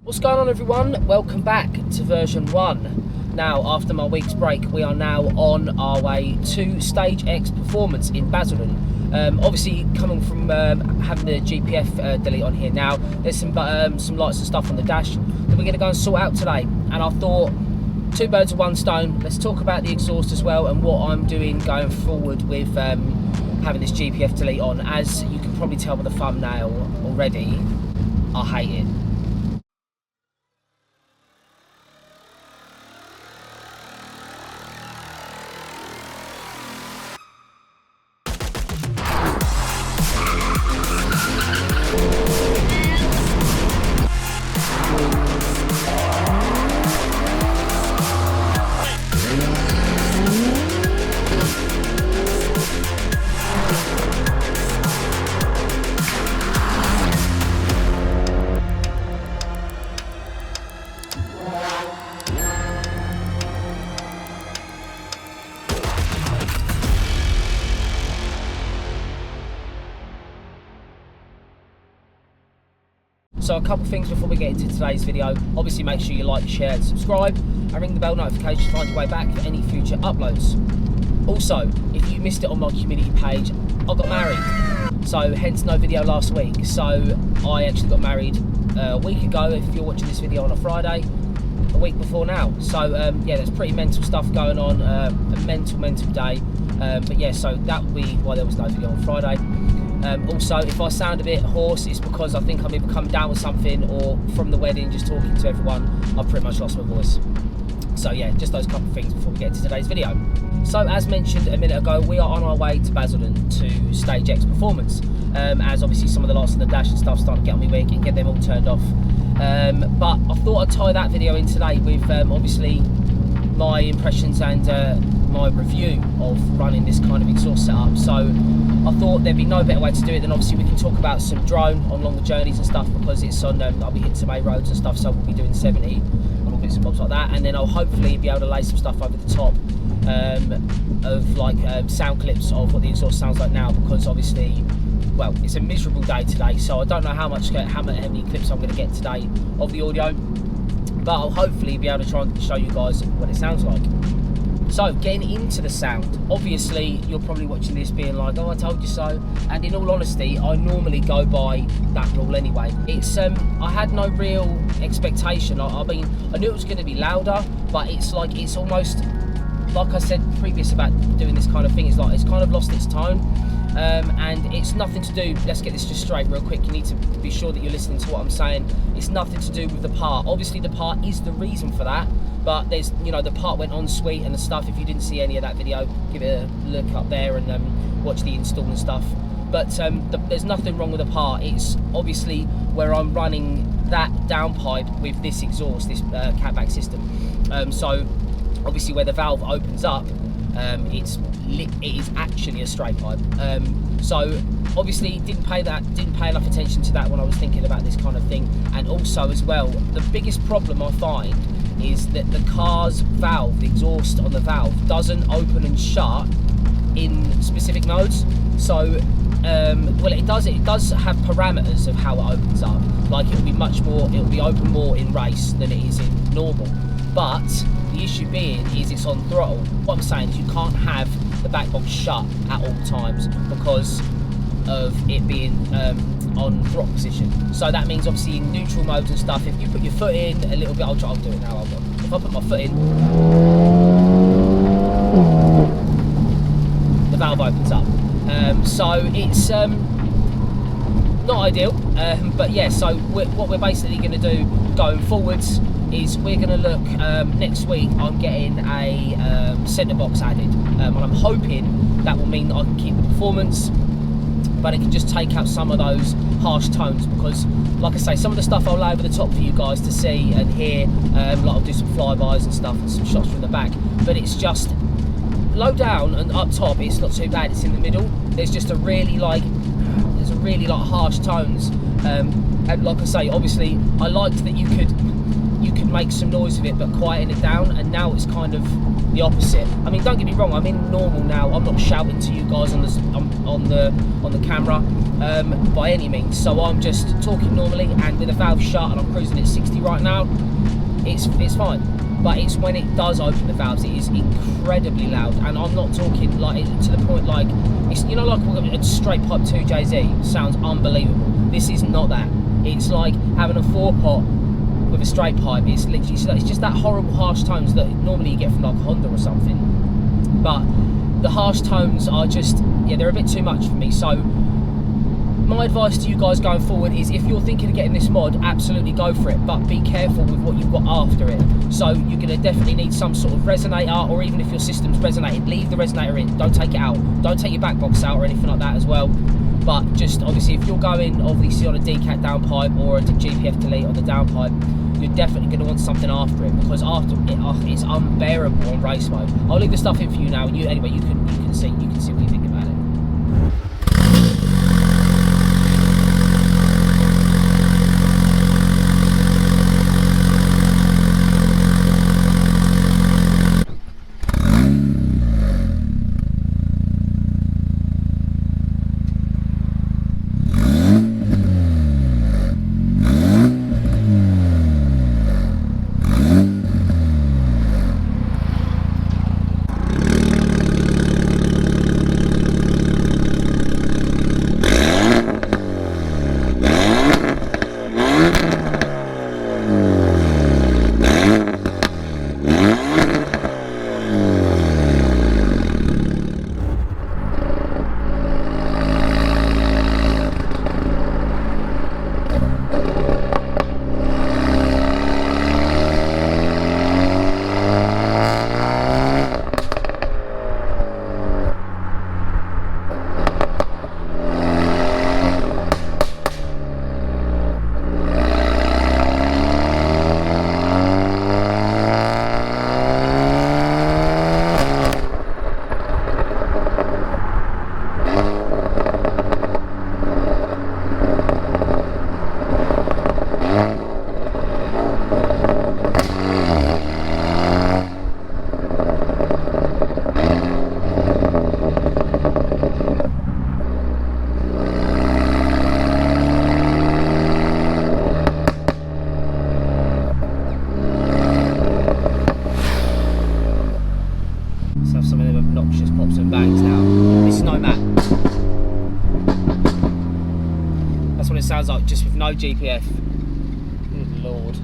What's going on, everyone? Welcome back to version 1. Now, after my week's break, we are now on our way to Stage X Performance in Basildon. Obviously, coming from having the GPF delete on here now, there's some lights and stuff on the dash that we're going to go and sort out today. And I thought, two birds with one stone, let's talk about the exhaust as well and what I'm doing going forward with having this GPF delete on. As you can probably tell by the thumbnail already, I hate it. So a couple of things before we get into today's video. Obviously, make sure you like, share and subscribe and ring the bell notification to find your way back for any future uploads. Also, if you missed it on my community page, I got married, so hence no video last week. So I actually got married a week ago, if you're watching this video on a Friday, a week before now. So yeah, there's pretty mental stuff going on, a mental day. But yeah, so that will be why there was no video on Friday. Also, if I sound a bit hoarse, it's because I think I've either come down with something, or from the wedding, just talking to everyone, I've pretty much lost my voice. So yeah, just those couple of things before we get into today's video. So as mentioned a minute ago, we are on our way to Basildon to Stage X Performance, as obviously some of the lights on the dash and stuff starting to get on my wig and get them all turned off. But I thought I'd tie that video in today with obviously my impressions and my review of running this kind of exhaust setup. So I thought there'd be no better way to do it than obviously we can talk about some drone on longer journeys and stuff, because it's on, I'll be hitting some A roads and stuff, so we'll be doing 70 and all bits and bobs like that, and then I'll hopefully be able to lay some stuff over the top of like sound clips of what the exhaust sounds like now, because obviously, well, it's a miserable day today, so I don't know how many clips I'm going to get today of the audio, but I'll hopefully be able to try and show you guys what it sounds like. So getting into the sound, obviously you're probably watching this being like, oh, I told you so, and in all honesty, I normally go by that rule anyway. It's I had no real expectation. I mean, I knew it was going to be louder, but it's like, it's almost like I said previous about doing this kind of thing, it's like it's kind of lost its tone. And it's nothing to do, let's get this just straight real quick, you need to be sure that you're listening to what I'm saying. It's nothing to do with the part. Obviously the part is the reason for that, but there's, you know, the part went on sweet and the stuff. If you didn't see any of that video, give it a look up there and watch the install and stuff. But there's nothing wrong with the part. It's obviously where I'm running that downpipe with this exhaust, this catback system. So obviously where the valve opens up, it is actually a straight pipe. So obviously didn't pay enough attention to that when I was thinking about this kind of thing. And also as well, the biggest problem I find is that the car's valve, the exhaust on the valve, doesn't open and shut in specific modes. So well, it does have parameters of how it opens up. Like it'll be open more in race than it is in normal. But the issue being is it's on throttle. What I'm saying is you can't have the back box shut at all times because of it being on throttle position. So that means obviously in neutral modes and stuff, if you put your foot in a little bit, I'll do it now. If I put my foot in, the valve opens up. So it's not ideal, but yeah, so what we're basically going to do going forwards is we're going to look, next week I'm getting a centre box added, and I'm hoping that will mean that I can keep the performance, but it can just take out some of those harsh tones, because like I say, some of the stuff I'll lay over the top for you guys to see and hear, like I'll do some flybys and stuff and some shots from the back, but it's just low down and up top it's not too bad. It's in the middle, there's just a really harsh tones, and like I say, obviously I liked that you could make some noise with it but quieten it down, and now it's kind of the opposite. I mean, don't get me wrong, I'm in normal now. I'm not shouting to you guys on the camera by any means. So I'm just talking normally, and with the valve shut, and I'm cruising at 60 right now. It's fine. But it's when it does open the valves, it is incredibly loud, and I'm not talking like to the point like it's, you know, like a straight pipe 2JZ sounds unbelievable. This is not that. It's like having a 4-pot with a straight pipe. It's literally, it's just that horrible harsh tones that normally you get from like Honda or something. But the harsh tones are just, yeah, they're a bit too much for me. So my advice to you guys going forward is, if you're thinking of getting this mod, absolutely go for it, but be careful with what you've got after it. So you're going to definitely need some sort of resonator, or even if your system's resonated, leave the resonator in, don't take it out, don't take your back box out or anything like that as well. But just obviously, if you're going obviously on a DCAT downpipe or a GPF delete on the downpipe, you're definitely going to want something after it, because after it, it's unbearable on race mode. I'll leave the stuff in for you now, and anyway, you can see what you think about it. Sounds like just with no GPF. Good Lord.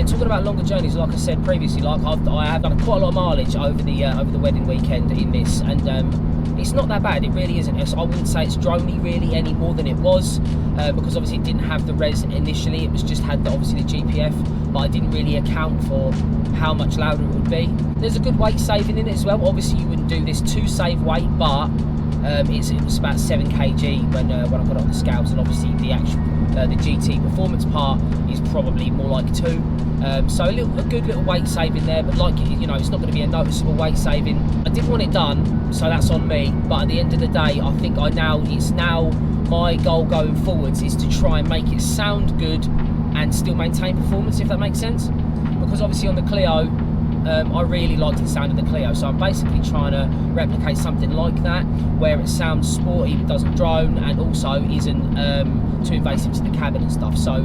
Talking about longer journeys, like I said previously, like I have done quite a lot of mileage over the wedding weekend in this, and it's not that bad. It really isn't. I wouldn't say it's droney really any more than it was, because obviously it didn't have the res initially. It was just had obviously the GPF, but I didn't really account for how much louder it would be. There's a good weight saving in it as well. Obviously you wouldn't do this to save weight, but it was about 7 kg when I got it on the scales, and obviously the actual the GT performance part is probably more like 2. So a good little weight saving there, but like, you know, it's not going to be a noticeable weight saving. I did want it done, so that's on me. But at the end of the day, I think it's now my goal going forwards is to try and make it sound good and still maintain performance, if that makes sense. Because obviously on the Clio, I really liked the sound of the Clio, so I'm basically trying to replicate something like that, where it sounds sporty but doesn't drone, and also isn't too invasive to the cabin and stuff. So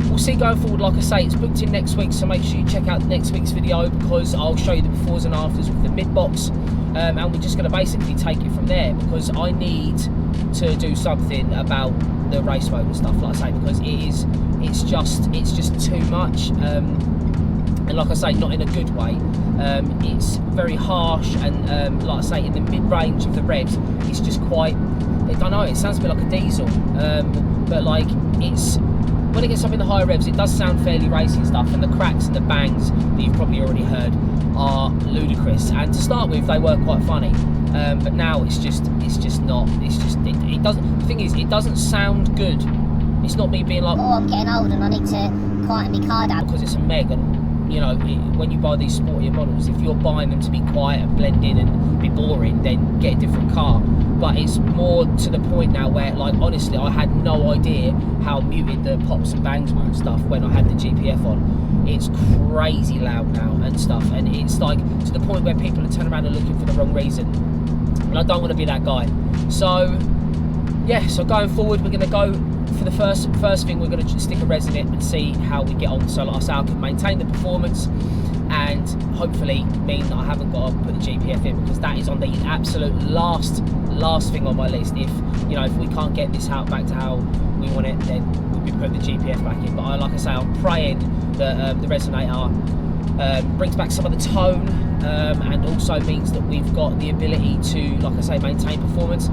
we'll see going forward. Like I say, it's booked in next week, so make sure you check out next week's video, because I'll show you the befores and afters with the mid-box, and we're just going to basically take it from there, because I need to do something about the race mode and stuff, like I say, because it's just too much, and like I say, not in a good way. It's very harsh, and like I say, in the mid-range of the revs, it's just quite, I don't know, it sounds a bit like a diesel, but like, it's, when it gets up in the higher revs, it does sound fairly racy and stuff, and the cracks and the bangs that you've probably already heard are ludicrous, and to start with they were quite funny, but now it's just not, it doesn't, the thing is, it doesn't sound good. It's not me being like, oh, I'm getting old and I need to quieten my car down, because it's a Meg, and you know, when you buy these sportier models, if you're buying them to be quiet and blend in and be boring, then get a different car. But it's more to the point now where, like, honestly, I had no idea how muted the pops and bangs were and stuff when I had the GPF on. It's crazy loud now and stuff, and it's like to the point where people are turning around and looking for the wrong reason, and I don't want to be that guy. So yeah, so going forward, we're going to go for the first thing, we're going to stick a res in it and see how we get on. So like I say, I can maintain the performance and hopefully mean that I haven't got to put the GPF in, because that is on the absolute last thing on my list. If, you know, if we can't get this out back to how we want it, then we'll be putting the GPF back in. But like I say, I'm praying that the Resonator brings back some of the tone, and also means that we've got the ability to, like I say, maintain performance,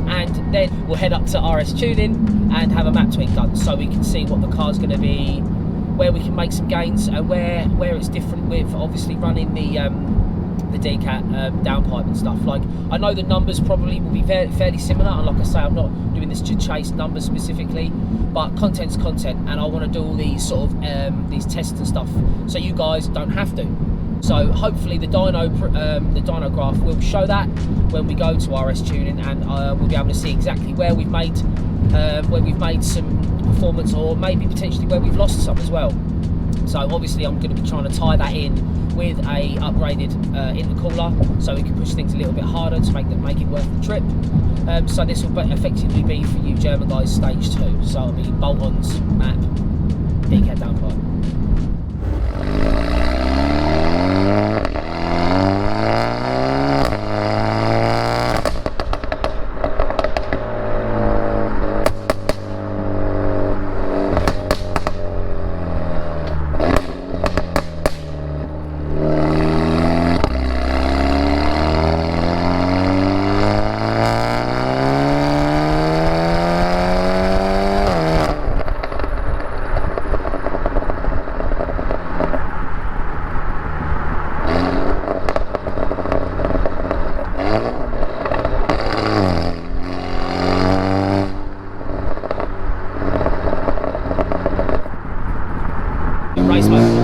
and then we'll head up to RS Tuning and have a map tweak done, so we can see what the car's going to be, where we can make some gains, and where it's different with obviously running the DCAT downpipe and stuff. Like, I know the numbers probably will be fairly similar, and like I say, I'm not doing this to chase numbers specifically, but content's content, and I want to do all these sort of these tests and stuff so you guys don't have to. So hopefully the dyno graph will show that when we go to RS Tuning, and we'll be able to see exactly where we've made some performance, or maybe potentially where we've lost some as well. So obviously I'm going to be trying to tie that in with a upgraded intercooler, so we can push things a little bit harder to make it worth the trip. So this will effectively be for you German guys stage 2. So it'll be bolt-ons, map, DCAT downpipe. Race mode.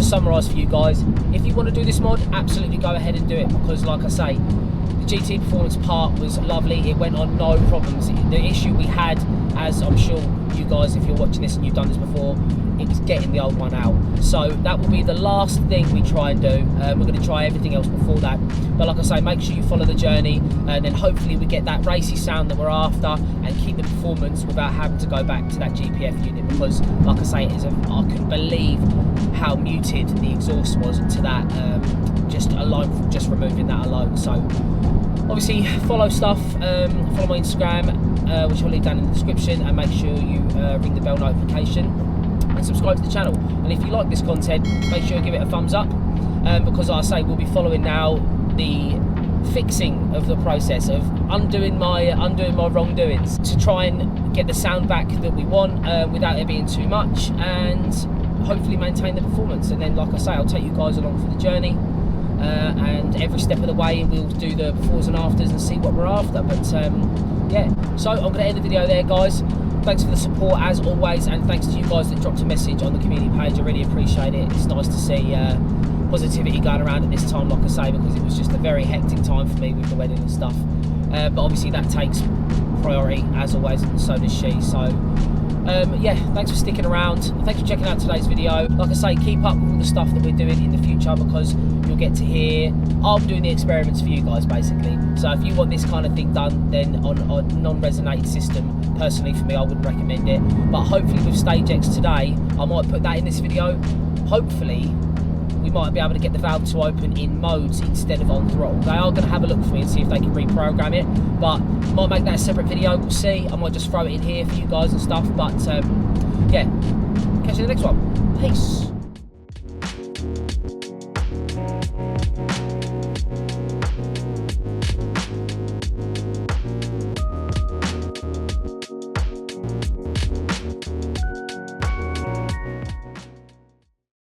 Summarise for you guys, if you want to do this mod, absolutely go ahead and do it, because like I say, the GT performance part was lovely, it went on no problems. The issue we had, as I'm sure you guys, if you're watching this and you've done this before, it was getting the old one out. So that will be the last thing we try and do. We're going to try everything else before that, but like I say, make sure you follow the journey, and then hopefully we get that racy sound that we're after and keep the performance without having to go back to that GPF unit, because like I say, I couldn't believe how muted the exhaust was to that, just removing that alone. So obviously follow stuff, follow my Instagram, which I'll leave down in the description, and make sure you ring the bell notification. and subscribe to the channel. And if you like this content, make sure you give it a thumbs up, because like I say, we'll be following now the fixing of the process of undoing my wrongdoings to try and get the sound back that we want without it being too much, and hopefully maintain the performance. And then, like I say, I'll take you guys along for the journey, and every step of the way we'll do the befores and afters and see what we're after. But yeah, so I'm going to end the video there, guys. Thanks for the support as always, and thanks to you guys that dropped a message on the community page. I really appreciate it. It's nice to see positivity going around at this time, like I say, because it was just a very hectic time for me with the wedding and stuff. But obviously that takes priority as always, and so does she. So yeah, thanks for sticking around. Thanks for checking out today's video. Like I say, keep up with all the stuff that we're doing in the future, because you'll get to hear I'm doing the experiments for you guys, basically. So if you want this kind of thing done, then on a non-resonated system, personally for me, I wouldn't recommend it. But hopefully with Stage X today, I might put that in this video. Hopefully we might be able to get the valve to open in modes instead of on throttle. They are going to have a look for me and see if they can reprogram it, but might make that a separate video. We'll see. I might just throw it in here for you guys and stuff. But yeah, catch you in the next one. Peace.